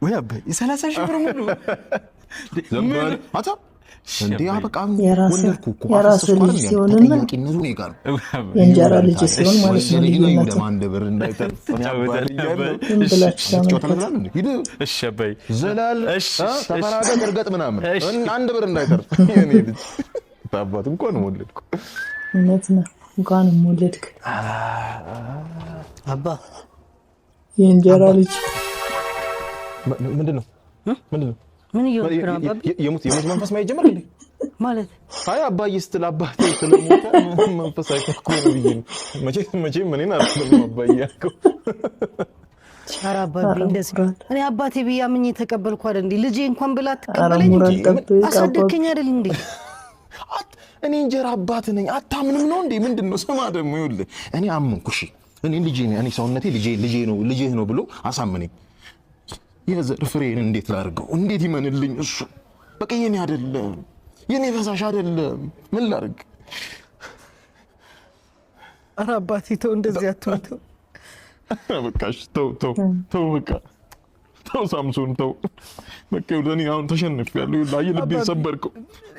ወይ አባይ 30 ሺህ ብር ሙሉ ዘባል አታ እንዴ አበቃም ወለድኩ እኮ አፈሰስኩ አይደል ተጠያቂነቱ ነው ይጋር የእንጀራ ልጅ ሲሆን ማለት ነው ልዩነት ለማንድ ብር እንዳይተርፍ እሺ አባይ ዘላል ተፈራደ እርገጥ ምናምን አንድ ብር እንዳይተርፍ የኔ ልጅ ታባት እንኳን ወለድኩ እውነት ነው እንኳን ወለድክ አባ የእንጀራ ልጅ ምንድነው ምን ይወክራ አባቢ የሙት መንፈስ ማይጀምር እንዴ ማለት አይ አባዬ ስትል አባቴ ስለሞተ መንፈስ አይተኩ ነው ይሄን መቼ ምንና ነው አባዬ ያልከው ቻራ አባቢ እንደዚህ እኔ አባቴ ቢያምኝ ተቀበልኩ አይደል እንዴ ልጄ እንኳን ብላ ተቀበለኝ አሳደከኝ አይደል እንዴ እኔ እንጀራ አባት ነኝ አታምንም ነው እንዴ ምንድነው ስማ ደግሞ ይኸውልህ እኔ አመንኩሽ እኔ ልጄ ነኝ እኔ ሰውነቴ ልጄ ነው ብሎ አሳመነኝ የዘር ፍሬን እንዴት ላርገው እንዴት ይመንልኝ እሱ በቃ የኔ አይደለም የኔ ፈሳሽ አይደለም ምን ላርግ ኧረ አባቴ ተው እንደዚህ አትተው በቃሽ ተው በቃ ተው ሳምሶን ተው በቃ ወደኔ አሁን ተሸንፌያለሁ ላይ ልቤን ሰበርከው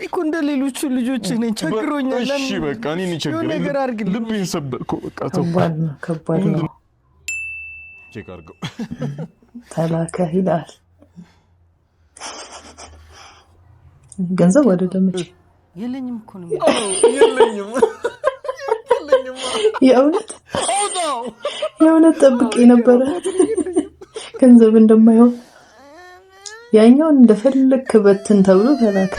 እኮ እንደ ሌሎቹ ልጆች ነኝ ቸግሮኛል እሺ በቃ እኔ ቸግሮኝ ልቤን ሰበርከው በቃ ተው ከባድ ነው ቼክ አድርገው ተላከ ይላል ገንዘብ ወደ ደምጭ የለኝም እኮ ነው የለኝም የእውነት ጠብቄ ነበረ ገንዘብ እንደማይሆን ያኛው እንደፈለክ በትን ተብሎ ተላከ